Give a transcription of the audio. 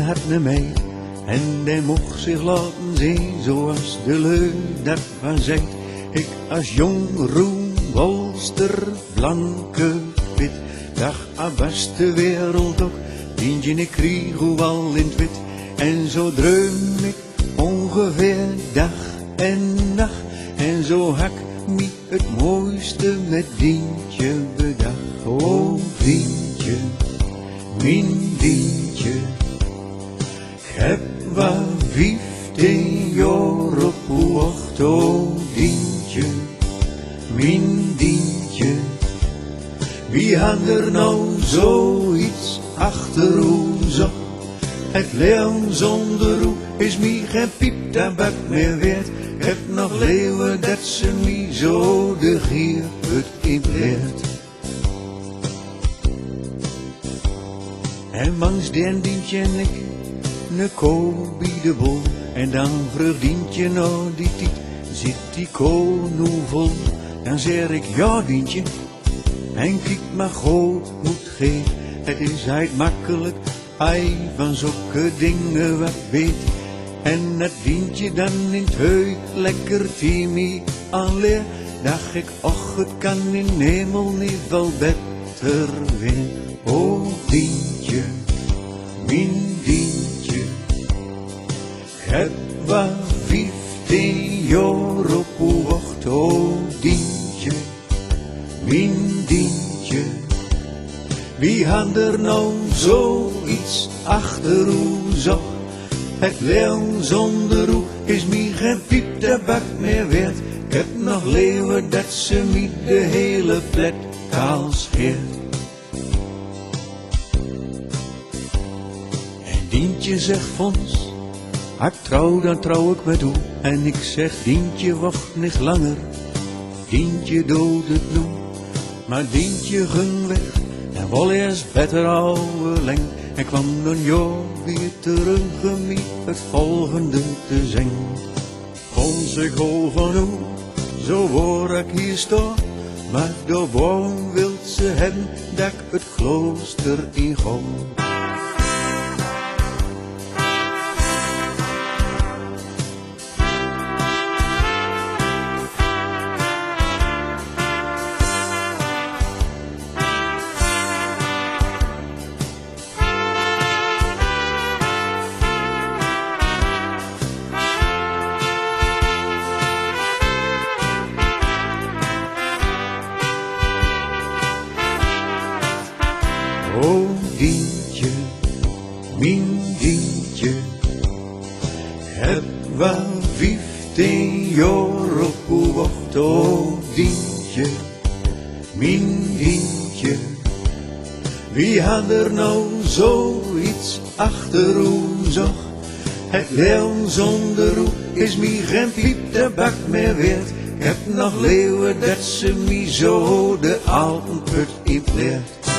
had een meid en die mocht zich laten zien zoals de lui dat van zegt. Ik als jong roem, wolster, blanke wit, dag was de wereld ook, dientje ik krieg hoe al in het wit. En zo dreum ik ongeveer dag en nacht, en zo hak me het mooiste met Dientje bedacht. O Dientje, mijn Dientje, ik heb wel 15 jaar op wacht. O Dientje, mijn Dientje, wie had er nou zoiets achter ons op? Het leeuw zonder roe is mij geen piep tabak meer waard. Ik heb nog leeuwen dat ze mij zo de gier het inleert. En langs den Dientje en ik ne kool bij de bol. En dan vroeg Dientje nou die tiet, zit die kool nu vol? Dan zeg ik ja Dientje, en kijk maar goed moet geen. Het is uit makkelijk, hij van zulke dingen wat weet. En het Dientje dan in het heut lekker teamie aanleer. Dacht ik, och het kan in hemel niet wel beter weer. O Dientje, mijn Dientje, ik heb wel 15 jaar op wacht. O Dientje, mijn Dientje, wie had er nou zoiets achter ons op? Het leeuw zonder roe is mij geen piep tabak meer waard. Ik heb nog leeuwen dat ze mij de hele plet kaal scheert. En Dientje zegt Fons, als ik trouw dan trouw ik met toe. En ik zeg Dientje wacht niet langer, Dientje dood het nu. Maar Dientje ging weg en wol eerst beter ouwe leng. En kwam een jaar weer terug om mij het volgende te zingen. Fons ik hol van u, zo waar ik hier sta. Maar de woon wilt ze hebben dat ik het klooster in ga. O Dientje, mijn Dientje, heb wel 15 jaar op uw wacht. O Dientje, mijn Dientje, wie had er nou zoiets achter ons op? Het leeuw zonder roe is mij geen piep tabak meer waard. Ik heb nog leeuwen dat ze mij zo de oude put in leert.